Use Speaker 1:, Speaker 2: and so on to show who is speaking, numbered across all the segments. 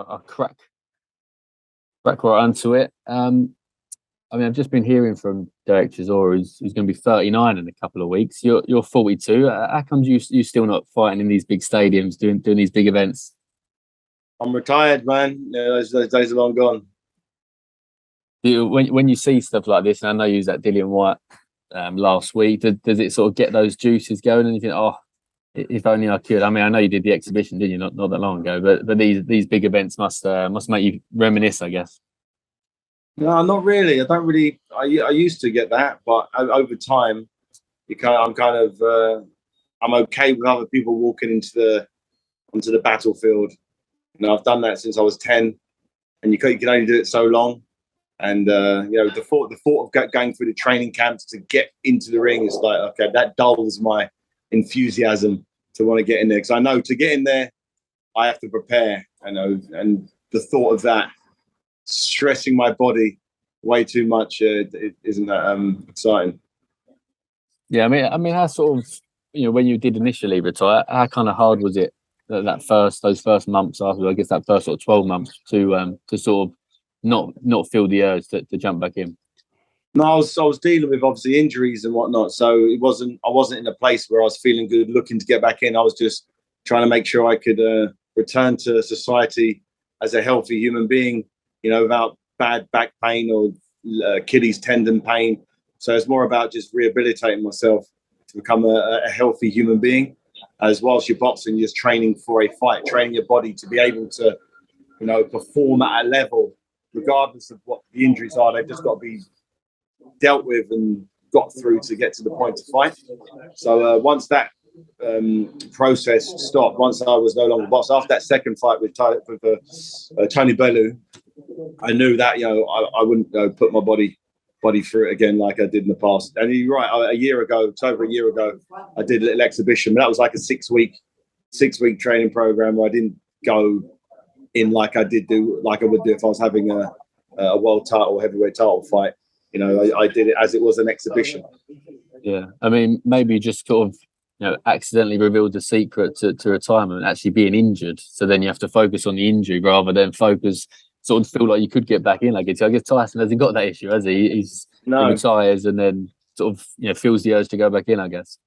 Speaker 1: I'll crack right onto it. I mean, I've just been hearing from Derek Chisora, who's going to be 39 in a couple of weeks. You're 42. How comes you still not fighting in these big stadiums, doing these big events?
Speaker 2: I'm retired, man. Those days are long gone.
Speaker 1: When you see stuff like this, and I know you used that Dillian White last week, does it sort of get those juices going? And you think, oh, if only I could. I mean, I know you did the exhibition, didn't you? Not that long ago, but these big events must make you reminisce, I guess.
Speaker 2: No, not really. I don't really. I used to get that, but over time, I'm okay with other people walking onto the battlefield. I've done that since I was 10, and you can only do it so long. And the thought of going through the training camps to get into the ring is like, okay, that dulls my enthusiasm to want to get in there, because I know to get in there, I have to prepare. And the thought of that stressing my body way too much, it isn't that exciting.
Speaker 1: Yeah, I mean, how sort of, when you did initially retire, how kind of hard was it those first months after, I guess that first sort of 12 months to sort of not feel the urge to jump back in?
Speaker 2: No, I was dealing with obviously injuries and whatnot, so I wasn't in a place where I was feeling good, looking to get back in. I was just trying to make sure I could return to society as a healthy human being, without bad back pain or Achilles tendon pain. So it's more about just rehabilitating myself to become a healthy human being, as whilst you're boxing, you're just training for a fight, training your body to be able to, perform at a level, regardless of what the injuries are. They've just got to be dealt with and got through to get to the point to fight. So once that process stopped, once I was no longer boxing, after that second fight with Tony Bellew, I knew that I wouldn't put my body through it again like I did in the past. And you're right, it's over a year ago, I did a little exhibition, but that was like a 6-week training program where I didn't go in like I would do if I was having a world title, heavyweight title fight. I did it as it was an exhibition.
Speaker 1: Yeah, I mean, maybe just sort of, accidentally revealed the secret to retirement, actually being injured. So then you have to focus on the injury rather than sort of feel like you could get back in. I guess Tyson hasn't got that issue, has he? He retires and then sort of, feels the urge to go back in, I guess.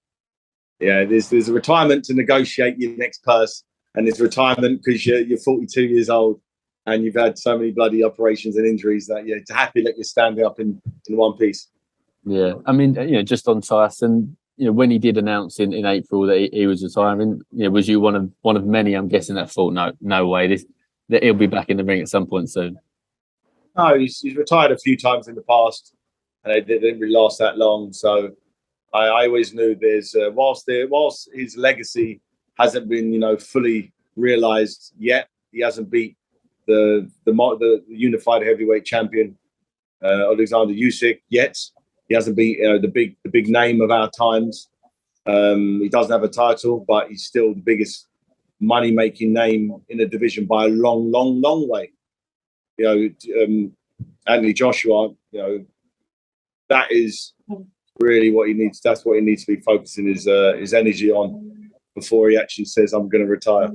Speaker 2: Yeah, there's a retirement to negotiate your next purse, and there's retirement because you're 42 years old. And you've had so many bloody operations and injuries that you're happy that you're standing up in one piece. Yeah,
Speaker 1: I mean, just on Tyson, when he did announce in April that he was retiring, was you one of many, I'm guessing, that thought, no way, that he'll be back in the ring at some point soon?
Speaker 2: No, he's retired a few times in the past, and it didn't really last that long. So I always knew there's whilst his legacy hasn't been fully realised yet, he hasn't beat the unified heavyweight champion Alexander Usyk yet. He hasn't beat the big name of our times. He doesn't have a title, but he's still the biggest money making name in the division by a long way. Anthony Joshua, that is really what he needs. That's what he needs to be focusing his energy on before he actually says, "I'm going to retire."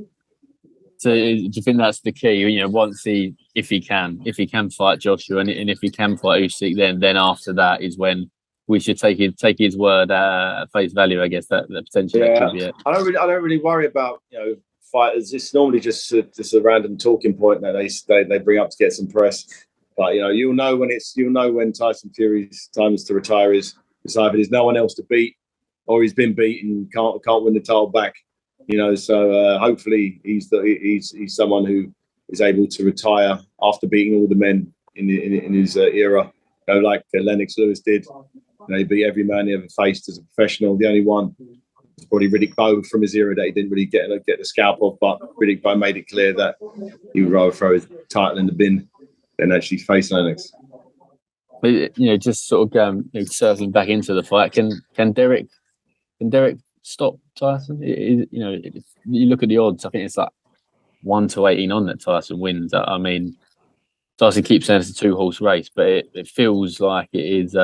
Speaker 1: So do you think that's the key? Once if he can fight Joshua and if he can fight Usyk, then after that is when we should take his word at face value. I guess that potentially that could be it. I
Speaker 2: don't really worry about fighters. It's normally just a random talking point that they bring up to get some press. But you'll know when Tyson Fury's time is to retire is. It's either there's no one else to beat, or he's been beaten, can't win the title back. So hopefully he's someone who is able to retire after beating all the men in his era, like Lennox Lewis did. He beat every man he ever faced as a professional. The only one was probably Riddick Bowe from his era that he didn't really get the scalp of, but Riddick Bowe made it clear that he would rather throw his title in the bin than actually face Lennox.
Speaker 1: Just sort of circling back into the fight, can Derek stop Tyson? You look at the odds. I think it's like 1-18 on that Tyson wins. I mean, Tyson keeps saying it's a 2-horse race, but it feels like it is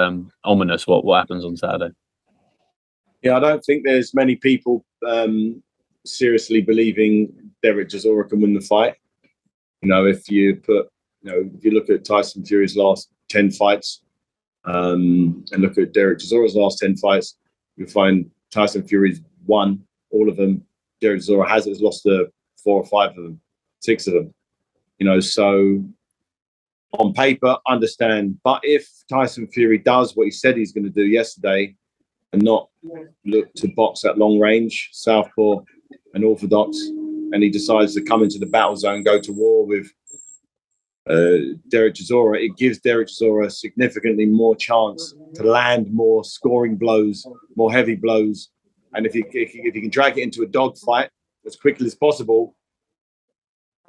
Speaker 1: ominous what happens on Saturday.
Speaker 2: Yeah, I don't think there's many people seriously believing Derek Chisora can win the fight. If you look at Tyson Fury's last 10 fights, and look at Derek Chisora's last 10 fights, you'll find Tyson Fury's won all of them. Derek Chisora has lost 4 or 5 of them, 6 of them. So on paper, understand. But if Tyson Fury does what he said he's going to do yesterday and not look to box at long range, southpaw and orthodox, and he decides to come into the battle zone, go to war with Derek Chisora, it gives Derek Chisora significantly more chance to land more scoring blows, more heavy blows. And if he can drag it into a dog fight as quickly as possible,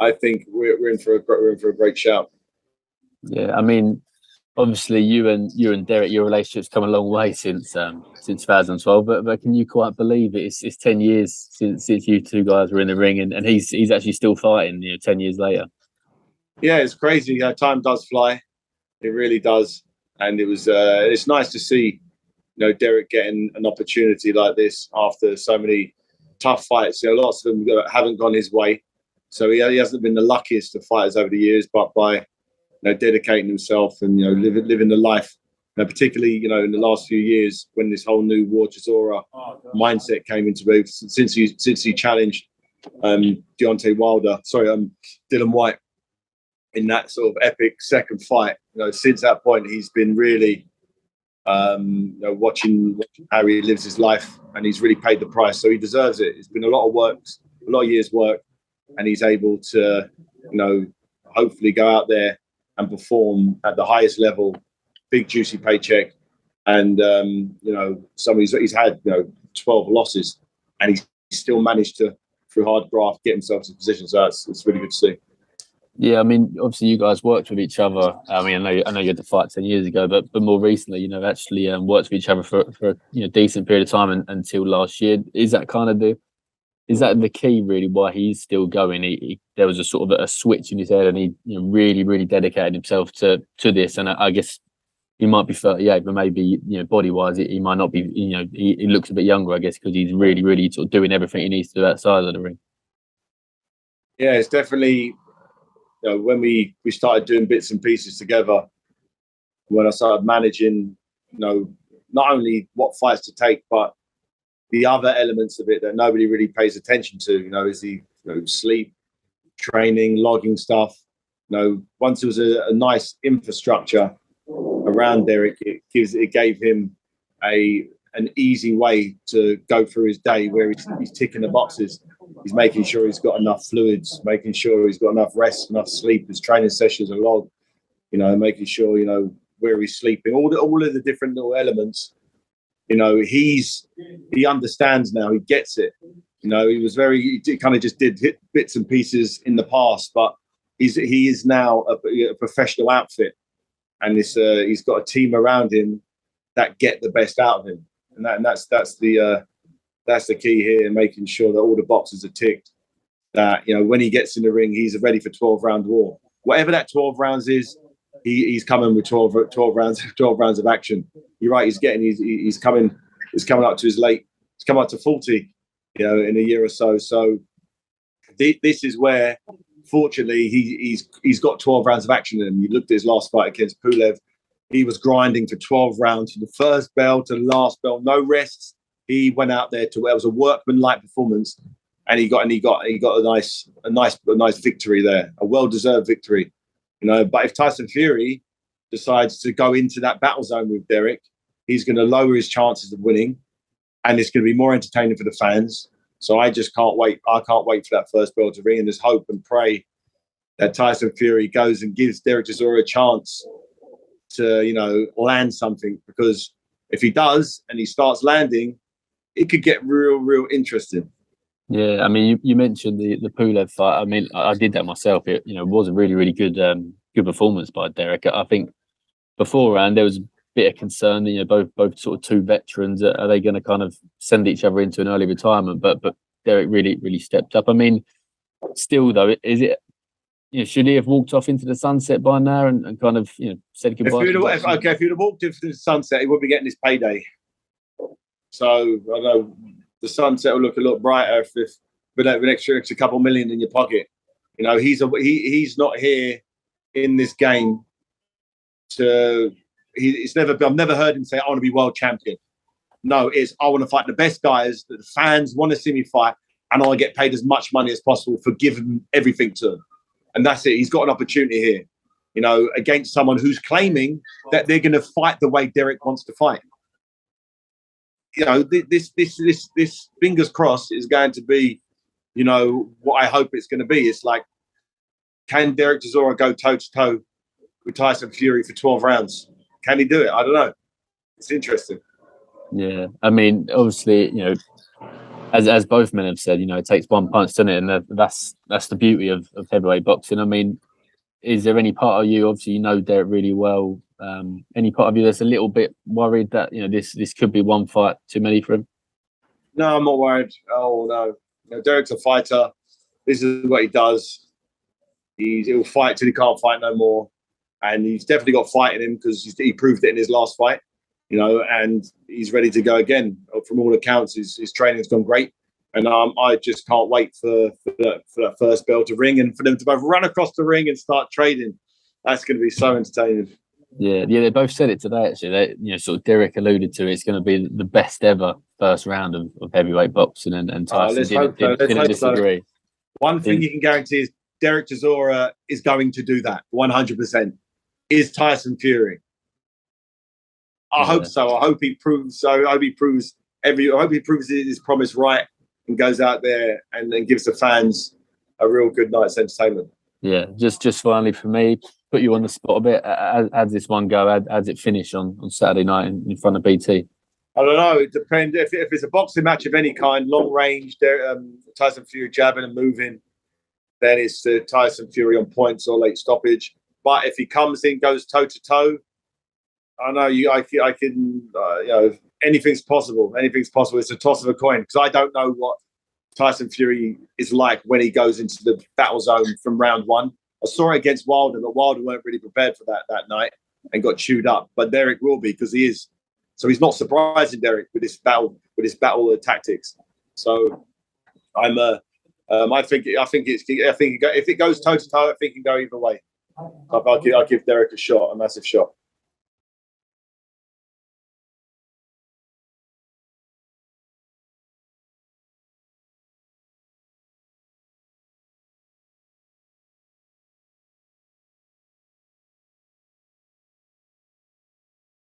Speaker 2: I think we're in for a great shout.
Speaker 1: Yeah, I mean, obviously you and Derek, your relationship's come a long way since 2012. But can you quite believe it? It's 10 years since you two guys were in the ring, and he's actually still fighting. 10 years later. Yeah,
Speaker 2: it's crazy. Time does fly. It really does, and it's nice to see Derek getting an opportunity like this after so many tough fights. Lots of them haven't gone his way, so he hasn't been the luckiest of fighters over the years. But by dedicating himself and living the life, particularly in the last few years when this whole new War Chisora mindset came into move since he challenged Dylan White in that sort of epic second fight. Since that point, he's been really watching how he lives his life, and he's really paid the price. So he deserves it. It's been a lot of work, a lot of years' work, and he's able to, hopefully go out there and perform at the highest level, big juicy paycheck, and he's had 12 losses, and he's still managed to, through hard graft, get himself to position. So it's really good to see.
Speaker 1: Yeah, I mean, obviously you guys worked with each other. I mean, I know you had the fight 10 years ago, but more recently, actually worked with each other for a decent period of time until last year. Is that the key really why he's still going? There was a sort of a switch in his head, and he really, really dedicated himself to this. And I guess he might be 38, but maybe body wise, he might not be. He looks a bit younger, I guess, because he's really, really sort of doing everything he needs to do outside of the ring.
Speaker 2: Yeah, it's definitely. When we started doing bits and pieces together, when I started managing, not only what fights to take, but the other elements of it that nobody really pays attention to, is the sleep, training, logging stuff. Once there was a nice infrastructure around Derek, it gave him an easy way to go through his day where he's ticking the boxes. He's making sure he's got enough fluids, making sure he's got enough rest, enough sleep. His training sessions are logged, making sure, where he's sleeping, all of the different little elements. He understands now, he gets it. He kind of just did hit bits and pieces in the past, but he is now a professional outfit, and he's got a team around him that get the best out of him. And that's the key here, making sure that all the boxes are ticked. That when he gets in the ring, he's ready for 12-round war. Whatever that 12 rounds is, he's coming with 12 rounds of action. You're right. He's coming up to he's coming up to 40, in a year or so. So this is where, fortunately, he's got 12 rounds of action in him. You looked at his last fight against Pulev. He was grinding for 12 rounds from the first bell to the last bell, no rests. He went out there it was a workman-like performance, and he got a nice victory there, a well-deserved victory. But if Tyson Fury decides to go into that battle zone with Derek, he's going to lower his chances of winning, and it's going to be more entertaining for the fans. So I just can't wait. I can't wait for that first bell to ring, and just hope and pray that Tyson Fury goes and gives Derek Chisora a chance to, land something, because if he does and he starts landing, it could get real interesting.
Speaker 1: Yeah, I mean, you mentioned the Pulev fight. I mean, I did that myself. It was a really, really good performance by Derek. I think beforehand there was a bit of concern. Both sort of two veterans. Are they going to kind of send each other into an early retirement? But Derek really, really stepped up. I mean, still though, is it? Should he have walked off into the sunset by now and kind of said goodbye?
Speaker 2: If he'd have walked into the sunset, he would be getting his payday. So I know the sunset will look a lot brighter if with an extra couple million in your pocket. You know, he's not here in this game to. I've never heard him say, "I want to be world champion." No, it's I want to fight the best guys that the fans want to see me fight, and I want to get paid as much money as possible for giving everything to them. And that's it. He's got an opportunity here, you know, against someone who's claiming that they're going to fight the way Derek wants to fight. You know, this fingers crossed is going to be, you know, what I hope it's going to be. It's like, can Derek Chisora go toe to toe with Tyson Fury for 12 rounds? Can he do it? I don't know. It's interesting.
Speaker 1: Yeah, I mean, obviously, you know, as both men have said, you know, it takes one punch, doesn't it? And that's the beauty of heavyweight boxing. I mean, is there any part of you, obviously, you know Derek really well, any part of you that's a little bit worried that, you know, this could be one fight too many for him?
Speaker 2: No, I'm not worried. Oh no, you know, Derek's a fighter. This is what he does. He'll fight till he can't fight no more, and he's definitely got fight in him because he proved it in his last fight. You know, and he's ready to go again. From all accounts, his training's gone great, and I just can't wait for that first bell to ring and for them to both run across the ring and start trading. That's going to be so entertaining.
Speaker 1: Yeah, they both said it today. Actually, you know, sort of Derek alluded to it's going to be the best ever first round of heavyweight boxing, and Tyson didn't disagree.
Speaker 2: So. One thing you can guarantee is Derek Chisora is going to do that 100%. Is Tyson Fury? I hope so. I hope he proves so. I hope he proves his promise right and goes out there and then gives the fans a real good night's entertainment.
Speaker 1: Yeah, just finally for me, put you on the spot a bit. How does this one go? How does it finish on Saturday night in front of BT?
Speaker 2: I don't know. It depends. If it's a boxing match of any kind, long range, Tyson Fury jabbing and moving, then it's Tyson Fury on points or late stoppage. But if he comes in, goes toe to toe, I know I can, you know, anything's possible. Anything's possible. It's a toss of a coin because I don't know what Tyson Fury is like when he goes into the battle zone from round one. I saw it against Wilder, but Wilder weren't really prepared for that night and got chewed up. But Derek will be because he is. So he's not surprising Derek with his battle tactics. So I think if it goes toe to toe, I think it can go either way. I'll give Derek a massive shot.